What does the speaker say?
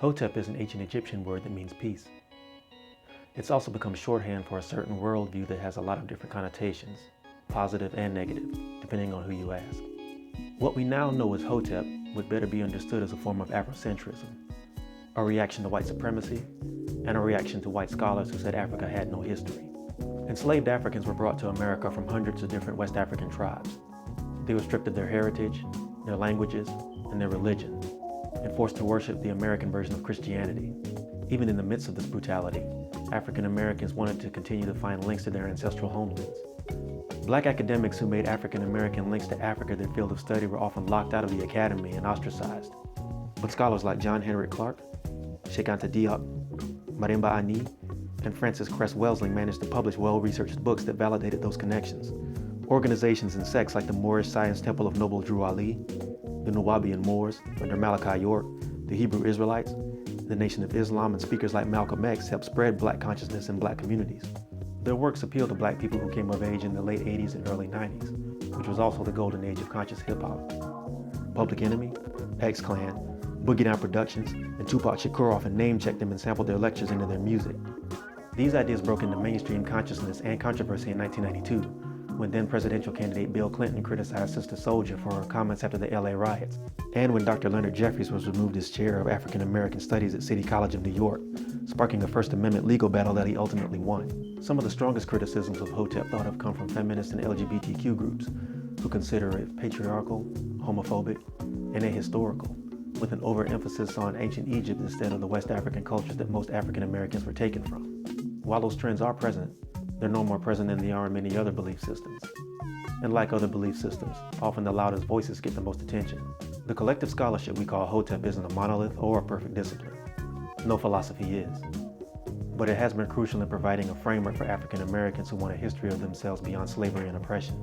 Hotep is an ancient Egyptian word that means peace. It's also become shorthand for a certain worldview that has a lot of different connotations, positive and negative, depending on who you ask. What we now know as Hotep would better be understood as a form of Afrocentrism, a reaction to white supremacy, and a reaction to white scholars who said Africa had no history. Enslaved Africans were brought to America from hundreds of different West African tribes. They were stripped of their heritage, their languages, and their religion, and forced to worship the American version of Christianity. Even in the midst of this brutality, African Americans wanted to continue to find links to their ancestral homelands. Black academics who made African American links to Africa their field of study were often locked out of the academy and ostracized. But scholars like John Henrik Clarke, Cheikh Anta Diop, Marimba Ani, and Francis Cress Welsing managed to publish well-researched books that validated those connections. Organizations and sects like the Moorish Science Temple of Noble Drew Ali, the Nuwaubian Moors under Malachi York, the Hebrew Israelites, the Nation of Islam, and speakers like Malcolm X helped spread Black consciousness in Black communities. Their works appealed to Black people who came of age in the late 80s and early 90s, which was also the golden age of conscious hip-hop. Public Enemy, X-Clan, Boogie Down Productions, and Tupac Shakur often name-checked them and sampled their lectures into their music. These ideas broke into mainstream consciousness and controversy in 1992, when then presidential candidate Bill Clinton criticized Sister Souljah for her comments after the LA riots, and when Dr. Leonard Jeffries was removed as chair of African American Studies at City College of New York, sparking a First Amendment legal battle that he ultimately won. Some of the strongest criticisms of Hotep thought have come from feminist and LGBTQ groups, who consider it patriarchal, homophobic, and ahistorical, with an overemphasis on ancient Egypt instead of the West African cultures that most African Americans were taken from. While those trends are present, they're no more present than they are in many other belief systems. And like other belief systems, often the loudest voices get the most attention. The collective scholarship we call Hotep isn't a monolith or a perfect discipline. No philosophy is. But it has been crucial in providing a framework for African Americans who want a history of themselves beyond slavery and oppression.